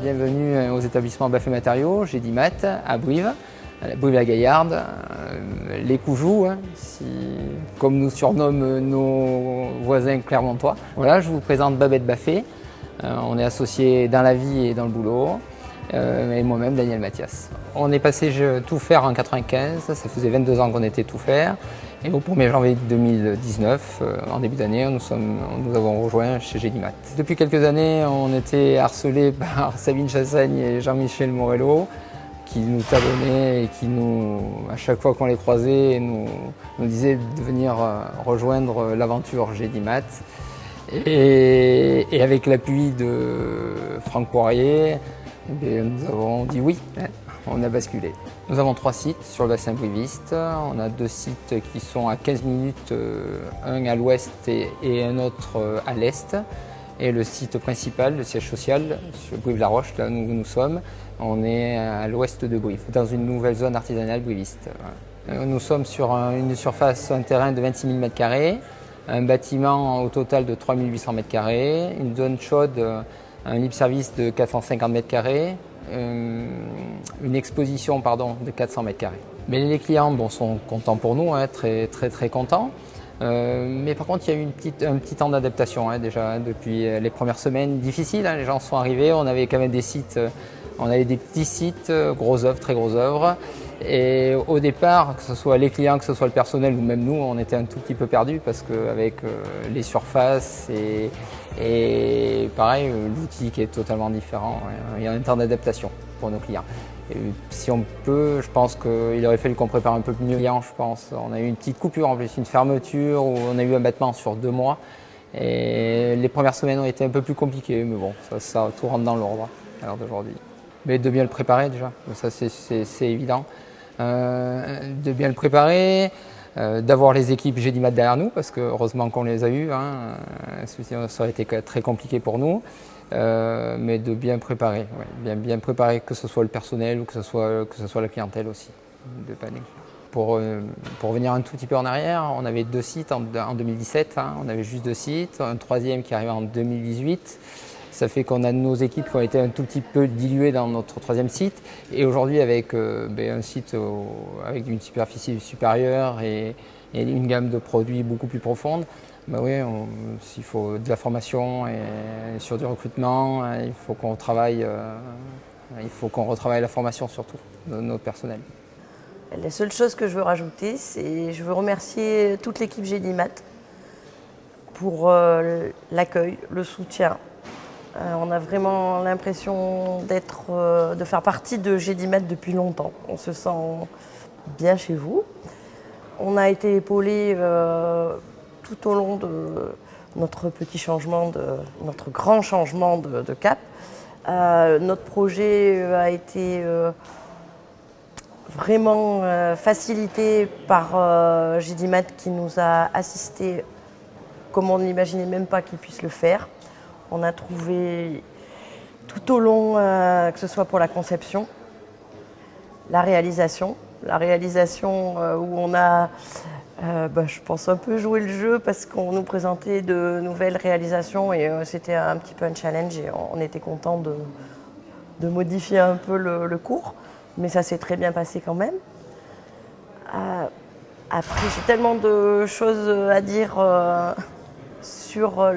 Bienvenue aux établissements Baffé Matériaux, Gédimat, à Brive, Brive-la-Gaillarde, les Coujoux, comme nous surnomment nos voisins clermontois. Voilà, je vous présente Babette Baffé. On est associés dans la vie et dans le boulot. Et moi-même, Daniel Mathias. On est passé tout faire en 95, ça faisait 22 ans qu'on était tout faire. Et au 1er janvier 2019, en début d'année, nous avons rejoint chez Gédimat. Depuis quelques années, on était harcelés par Sabine Chassagne et Jean-Michel Morello, qui nous talonnaient et qui à chaque fois qu'on les croisait, nous disaient de venir rejoindre l'aventure Gédimat. Et avec l'appui de Franck Poirier, nous avons dit oui, on a basculé. Nous avons 3 sites sur le bassin briviste. On a 2 sites qui sont à 15 minutes, un à l'ouest et un autre à l'est. Et le site principal, le siège social, sur Brive-la-Roche, là où nous sommes, on est à l'ouest de Brive, dans une nouvelle zone artisanale briviste. Nous sommes sur une surface, un terrain de 26 000 m², un bâtiment au total de 3 800 m², une zone chaude, un libre-service de 450 m², une exposition de 400 m². Mais les clients sont contents pour nous, très contents. Mais par contre, il y a eu un petit temps d'adaptation déjà depuis les premières semaines difficiles. Les gens sont arrivés, on avait quand même des sites, on avait des petits sites, grosses œuvres, très grosses œuvres. Et au départ, que ce soit les clients, que ce soit le personnel ou même nous, on était un tout petit peu perdus parce qu'avec les surfaces et pareil, l'outil qui est totalement différent, il y a un temps d'adaptation pour nos clients. Et si on peut, je pense qu'il aurait fallu qu'on prépare un peu mieux. Je pense. On a eu une petite coupure en plus, une fermeture où on a eu un battement sur 2 mois. Et les premières semaines ont été un peu plus compliquées, mais bon, ça tout rentre dans l'ordre à l'heure d'aujourd'hui. Mais de bien le préparer déjà, ça c'est évident. De bien le préparer, d'avoir les équipes Gédimat derrière nous, parce que heureusement qu'on les a eues, ça aurait été très compliqué pour nous. Mais de bien préparer, bien préparer, que ce soit le personnel ou que ce soit la clientèle aussi, de pas négliger. Pour revenir un tout petit peu en arrière, on avait 2 sites en 2017, on avait juste 2 sites, un 3e qui arrivait en 2018. Ça fait qu'on a nos équipes qui ont été un tout petit peu diluées dans notre 3e site. Et aujourd'hui, avec un site avec une superficie supérieure et une gamme de produits beaucoup plus profonde, il faut de la formation et sur du recrutement, il faut qu'on retravaille la formation surtout de notre personnel. La seule chose que je veux rajouter, c'est je veux remercier toute l'équipe Gédimat pour l'accueil, le soutien. On a vraiment l'impression de faire partie de Gédimat depuis longtemps. On se sent bien chez vous. On a été épaulés tout au long de notre petit changement, notre grand changement de cap. Notre projet a été vraiment facilité par Gédimat qui nous a assistés comme on n'imaginait même pas qu'il puisse le faire. On a trouvé tout au long, que ce soit pour la conception, la réalisation où on a, je pense, un peu joué le jeu parce qu'on nous présentait de nouvelles réalisations et c'était un petit peu un challenge et on était content de modifier un peu le cours, mais ça s'est très bien passé quand même. Après, j'ai tellement de choses à dire sur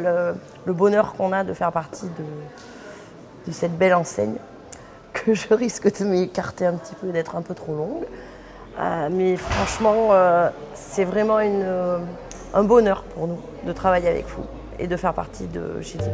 le bonheur qu'on a de faire partie de cette belle enseigne que je risque de m'écarter un petit peu, d'être un peu trop longue. Mais franchement, c'est vraiment un bonheur pour nous de travailler avec vous et de faire partie de Gédimat.